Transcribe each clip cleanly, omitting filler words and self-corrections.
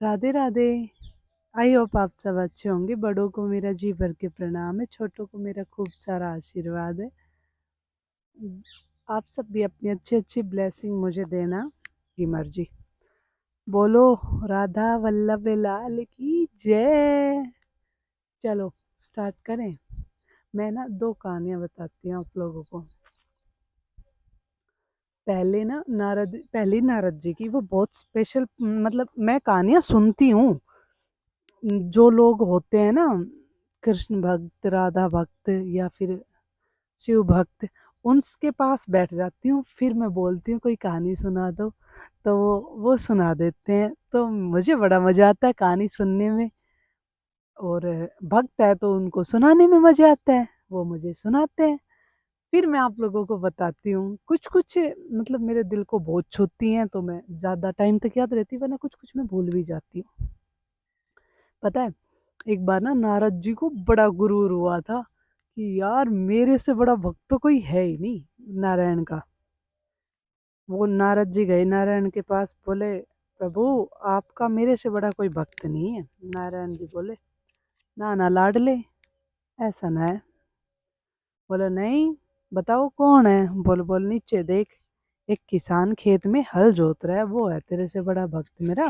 Radhe Radhe. I hope आप सब अच्छे होंगे। बड़ों को मेरा जी भर के प्रणाम है, छोटों को मेरा खूब सारा आशीर्वाद है। आप सब भी अपनी अच्छी अच्छी ब्लेसिंग मुझे देना की मर्जी। बोलो राधा वल्लभ लाल की जय। चलो स्टार्ट करें। मैं ना 2 कहानियाँ बताती हूँ आप लोगों को। पहली नारद जी की, वो बहुत स्पेशल। मतलब मैं कहानियाँ सुनती हूँ। जो लोग होते हैं ना, कृष्ण भक्त, राधा भक्त या फिर शिव भक्त, उनके पास बैठ जाती हूँ। फिर मैं बोलती हूँ कोई कहानी सुना दो, तो वो सुना देते हैं। तो मुझे बड़ा मज़ा आता है कहानी सुनने में। और भक्त है तो उनको सुनाने में मज़ा आता है, वो मुझे सुनाते हैं। फिर मैं आप लोगों को बताती हूँ। कुछ कुछ मतलब मेरे दिल को बहुत छूती हैं, तो मैं ज़्यादा टाइम तक याद रहती, वरना कुछ कुछ मैं भूल भी जाती हूँ। पता है, एक बार ना नारद जी को बड़ा गुरूर हुआ था कि यार मेरे से बड़ा भक्त तो कोई है ही नहीं नारायण का। वो नारद जी गए नारायण के पास, बोले प्रभु आपका मेरे से बड़ा कोई भक्त नहीं है। नारायण जी बोले ना ना लाडले, ऐसा ना है। बोले नहीं, बताओ कौन है। बोल नीचे देख, एक किसान खेत में हल जोत रहा है, वो है तेरे से बड़ा भक्त मेरा।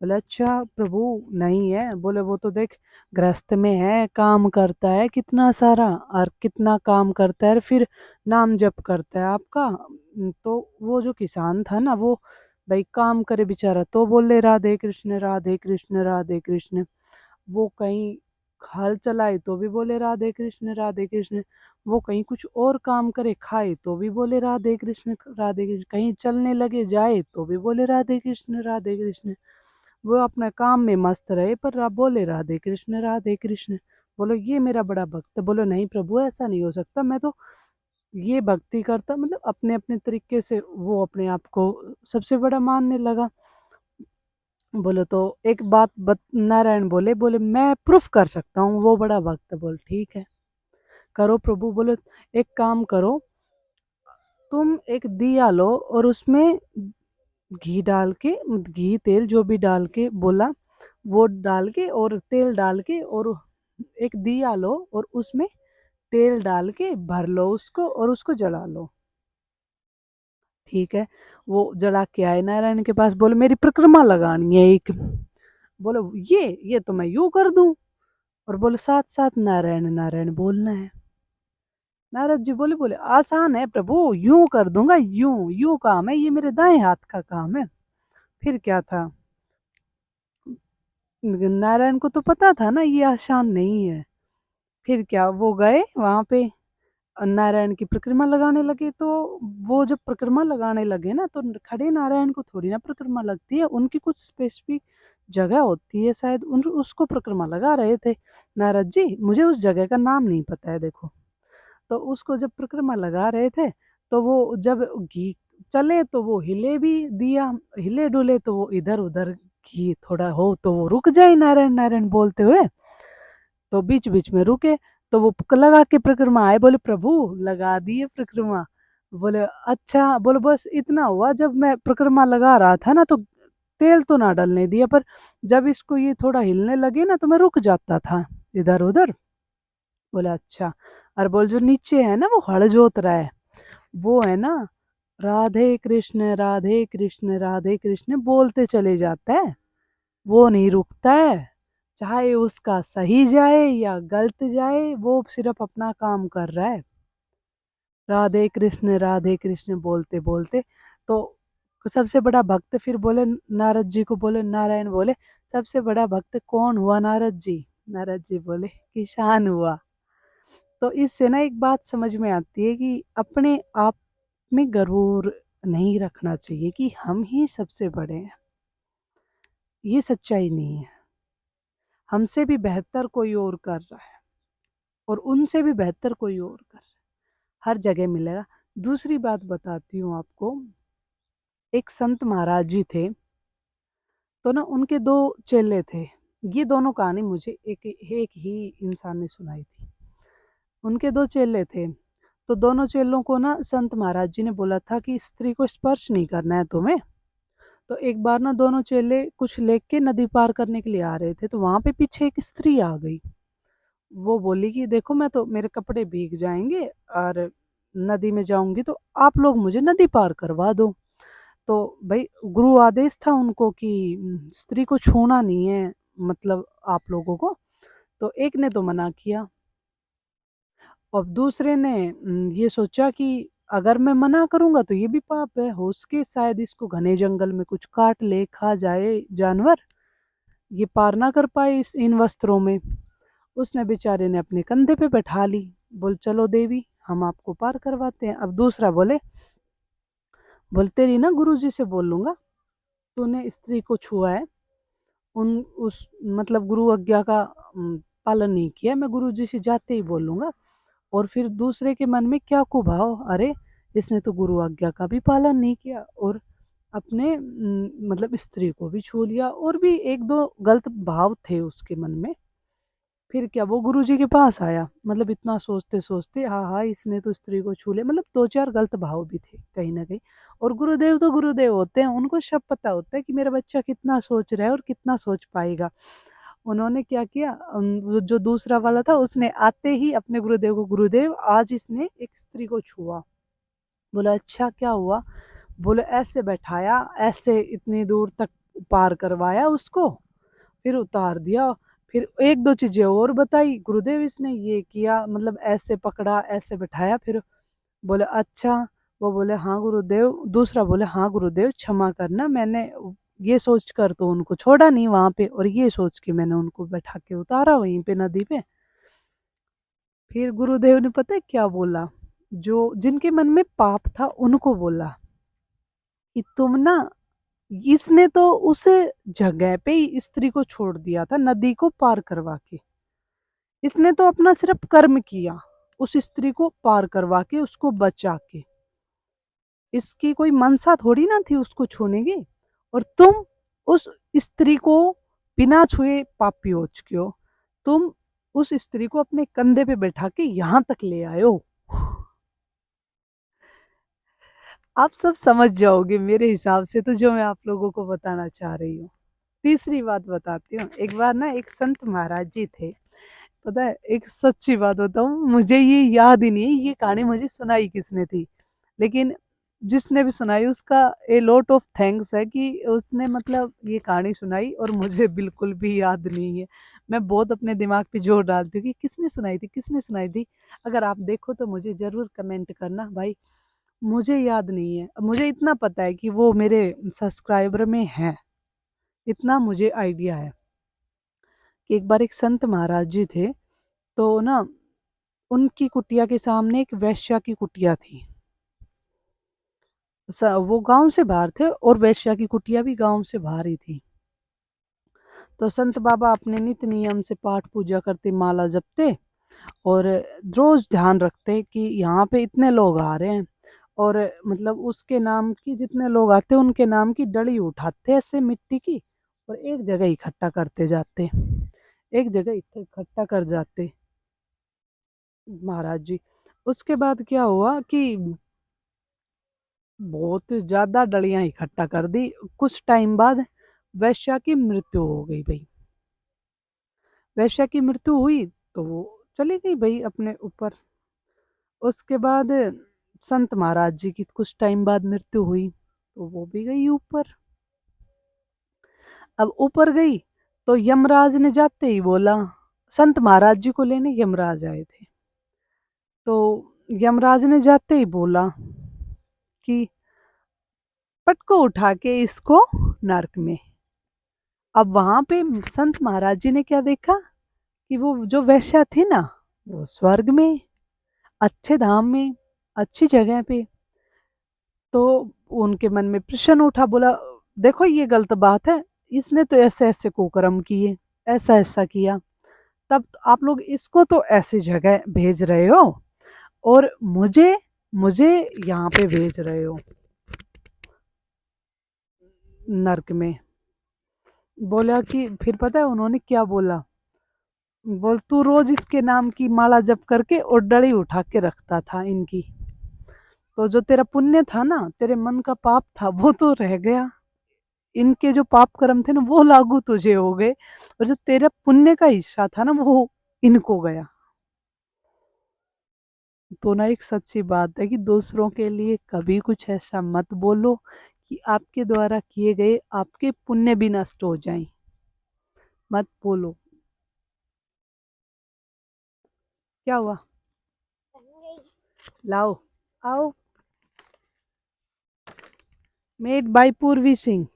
बोले अच्छा प्रभु नहीं है। बोले वो तो देख गृहस्थ में है, काम करता है कितना सारा, और कितना काम करता है, फिर नाम जप करता है आपका। तो वो जो किसान था ना, वो भाई काम करे बेचारा, तो बोले राधे कृष्ण राधे कृष्ण राधे कृष्ण। वो कहीं हल चलाए तो भी बोले राधे कृष्ण राधे कृष्ण। वो कहीं कुछ और काम करे खाए तो भी बोले राधे कृष्ण राधे कृष्ण। कहीं चलने लगे जाए तो भी बोले राधे कृष्ण राधे कृष्ण। वो अपने काम में मस्त रहे पर बोले राधे कृष्ण राधे कृष्ण। बोलो ये मेरा बड़ा भक्त है। बोलो नहीं प्रभु ऐसा नहीं हो सकता, मैं तो ये भक्ति करता, मतलब अपने अपने तरीके से वो अपने आप को सबसे बड़ा मानने लगा। बोलो तो एक बात नारायण बोले, बोले मैं प्रूफ कर सकता हूँ वो बड़ा भक्त है। बोल ठीक है करो प्रभु। बोले एक काम करो, तुम एक दिया लो और उसमें घी डाल के, घी तेल जो भी डाल के बोला, वो डाल के और तेल डाल के, और एक दिया लो और उसमें तेल डाल के भर लो उसको और उसको जला लो। ठीक है, वो जला के आए नारायण के पास। बोले मेरी परिक्रमा लगानी है एक। बोले ये तो मैं यूं कर दूं। और बोले साथ साथ नारायण नारायण बोलना है। नारद जी बोले बोले आसान है प्रभु, यूं कर दूंगा, यूं यूं काम है, ये मेरे दाएं हाथ का काम है। फिर क्या था, नारायण को तो पता था ना ये आसान नहीं है। फिर क्या, वो गए वहां पे नारायण की परिक्रमा लगाने लगे। तो वो जब परिक्रमा लगाने लगे ना, तो खड़े नारायण को थोड़ी ना परिक्रमा लगती है, उनकी कुछ स्पेसिफिक जगह होती है, शायद उन उसको परिक्रमा लगा रहे थे नारद जी। मुझे उस जगह का नाम नहीं पता है देखो। तो उसको जब परिक्रमा लगा रहे थे, तो वो जब घी चले तो वो हिले भी दिया, हिले डुले तो वो इधर उधर घी थोड़ा हो तो वो रुक जाए नारायण नारायण बोलते हुए। तो बीच बीच में रुके, तो वो लगा के परिक्रमा आए। बोले प्रभु लगा दिए परिक्रमा। बोले अच्छा। बोले बस इतना हुआ, जब मैं परिक्रमा लगा रहा था ना, तो तेल तो ना डलने दिया, पर जब इसको ये थोड़ा हिलने लगे ना, तो मैं रुक जाता था इधर उधर। बोला अच्छा। और बोल जो नीचे है ना वो हड़ जोत रहा है, वो है ना राधे कृष्ण राधे कृष्ण बोलते चले जाता है, वो नहीं रुकता है। चाहे उसका सही जाए या गलत जाए, वो सिर्फ अपना काम कर रहा है, राधे कृष्ण बोलते बोलते। तो सबसे बड़ा भक्त फिर बोले नारद जी को, बोले नारायण बोले सबसे बड़ा भक्त कौन हुआ नारद जी। नारद जी बोले किसान हुआ। तो इससे ना एक बात समझ में आती है कि अपने आप में गरूर नहीं रखना चाहिए कि हम ही सबसे बड़े हैं। ये सच्चाई नहीं है। हमसे भी बेहतर कोई और कर रहा है, और उनसे भी बेहतर कोई और कर रहा है, हर जगह मिलेगा। दूसरी बात बताती हूँ आपको। एक संत महाराज जी थे, तो ना उनके 2 चेले थे। ये दोनों कहानी मुझे एक ही इंसान ने सुनाई थी। उनके 2 चेले थे, तो दोनों चेलों को ना संत महाराज जी ने बोला था कि स्त्री को स्पर्श नहीं करना है तुम्हें। तो एक बार ना दोनों चेले कुछ लेके नदी पार करने के लिए आ रहे थे, तो वहाँ पे पीछे एक स्त्री आ गई। वो बोली कि देखो मैं तो मेरे कपड़े भीग जाएँगे और नदी में जाऊँगी तो आप लोग मुझे नदी पार करवा दो। तो भई गुरु आदेश था उनको कि स्त्री को छूना नहीं है मतलब आप लोगों को, तो एक ने तो मना किया और दूसरे ने ये सोचा कि अगर मैं मना करूँगा तो ये भी पाप है, हो सके शायद इसको घने जंगल में कुछ काट ले, खा जाए जानवर, ये पार ना कर पाए इस इन वस्त्रों में। उसने बेचारे ने अपने कंधे पे बैठा ली, बोल चलो देवी हम आपको पार करवाते हैं। अब दूसरा बोले तेरी ना गुरुजी से बोल लूँगा, तूने स्त्री को छुआ है, उन उस मतलब गुरु आज्ञा का पालन नहीं किया, मैं गुरुजी से जाते ही बोल लूँगा। और फिर दूसरे के मन में क्या कुभाव, अरे इसने तो गुरु आज्ञा का भी पालन नहीं किया और अपने मतलब स्त्री को भी छू लिया और भी एक दो गलत भाव थे उसके मन में। फिर क्या वो गुरुजी के पास आया, मतलब इतना सोचते-सोचते हाँ, हाँ, इसने तो स्त्री को छू लिया, मतलब 2-4 गलत भाव भी थे कहीं न कहीं। और गुरुदेव तो गुरुदेव होते हैं, उनको सब पता होता है कि मेरा बच्चा कितना सोच रहा है और कितना सोच पाएगा। उन्होंने क्या किया वो जो दूसरा वाला था उसने आते ही अपने गुरुदेव को, गुरुदेव आज इसने एक स्त्री को छुआ। बोला अच्छा क्या हुआ? बोले ऐसे बैठाया, ऐसे इतनी दूर तक पार करवाया उसको, फिर उतार दिया, फिर 1-2 चीज़ें और बताई, गुरुदेव इसने ये किया मतलब ऐसे पकड़ा, ऐसे बिठाया फिर बोले अच्छा, वो बोले हाँ गुरुदेव, दूसरा बोले हाँ गुरुदेव क्षमा करना मैंने ये सोच कर तो उनको छोड़ा नहीं वहाँ पे और ये सोच के मैंने उनको बैठा के उतारा वहीं पे नदी पे। फिर गुरुदेव ने पता है क्या बोला? जो जिनके मन में पाप था उनको बोला कि तुम ना इसने तो उस जगह पे ही स्त्री को छोड़ दिया था नदी को पार करवा के। इसने तो अपना सिर्फ कर्म किया, उस स्त्री को पार करवा के उसको बचा के। इसकी कोई मनसा थोड़ी ना थी उसको छूने की और तुम उस स्त्री को बिना छुए पापी हो चुके हो। तुम उस स्त्री को अपने कंधे पे बैठा के यहाँ तक ले आए हो। आप सब समझ जाओगे मेरे हिसाब से तो जो मैं आप लोगों को बताना चाह रही हूँ। तीसरी बात बताती हूँ। एक बार ना एक संत महाराज जी थे। पता है एक सच्ची बात बताऊँ मुझे ये याद ही नहीं है ये कहानी मुझे सुनाई किसने थी। लेकिन जिसने भी सुनाई उसका ए लॉट ऑफ थैंक्स है कि उसने मतलब ये कहानी सुनाई और मुझे बिल्कुल भी याद नहीं है। मैं बहुत अपने दिमाग पे जोर डालती हूँ कि किसने सुनाई थी, किसने सुनाई थी? अगर आप देखो तो मुझे ज़रूर कमेंट करना भाई, मुझे याद नहीं है। मुझे इतना पता है कि वो मेरे सब्सक्राइबर में हैं, इतना मुझे आइडिया है कि एक बार एक संत महाराज जी थे, तो ना उनकी कुटिया के सामने एक वेश्या की कुटिया थी। वो गांव से बाहर थे और वेश्या की कुटिया भी गांव से बाहर ही थी। तो संत बाबा अपने नित्य नियम से पाठ पूजा करते, माला जपते और रोज ध्यान रखते कि यहाँ पे इतने लोग आ रहे हैं और मतलब उसके नाम की जितने लोग आते उनके नाम की डली उठाते ऐसे मिट्टी की और एक जगह इकट्ठा करते जाते, एक जगह इकट्ठा कर जाते महाराज जी। उसके बाद क्या हुआ कि बहुत ज़्यादा डलियाँ इकट्ठा कर दी। कुछ टाइम बाद वेश्या की मृत्यु हो गई भई। वेश्या की मृत्यु हुई तो वो चली गई भई अपने ऊपर। उसके बाद संत महाराज जी की कुछ टाइम बाद मृत्यु हुई, तो वो भी गई ऊपर। अब ऊपर गई तो यमराज ने जाते ही बोला, संत महाराज जी को लेने यमराज आए थे। तो यमराज ने जाते ही बोला कि पटको उठा के इसको नरक में। अब वहां पे संत महाराज जी ने क्या देखा कि वो जो वेश्या थी ना वो स्वर्ग में, अच्छे धाम में, अच्छी जगह पे। तो उनके मन में प्रश्न उठा, बोला देखो ये गलत बात है, इसने तो ऐसे ऐसे कुकर्म किए, ऐसा ऐसा किया, तब आप लोग इसको तो ऐसी जगह भेज रहे हो और मुझे मुझे यहाँ पे भेज रहे हो नरक में। बोला कि फिर पता है उन्होंने क्या बोला? बोल तू रोज इसके नाम की माला जप करके और डली उठा के रखता था इनकी, तो जो तेरा पुण्य था ना, तेरे मन का पाप था वो तो रह गया। इनके जो पाप कर्म थे ना वो लागू तुझे हो गए, और जो तेरा पुण्य का हिस्सा था ना वो इनको गया। तो ना एक सच्ची बात है कि दूसरों के लिए कभी कुछ ऐसा मत बोलो कि आपके द्वारा किए गए आपके पुण्य भी नष्ट हो जाएं। मत बोलो। क्या हुआ? लाओ, आओ। मेड बाय पूर्वी सिंह।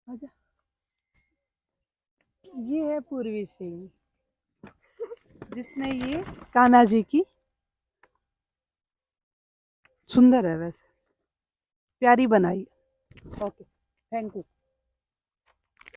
आजा। ये है पूर्वी सिंह, जिसने ये कान्हा जी की, सुंदर है वैसे, प्यारी बनाई। Okay, thank you.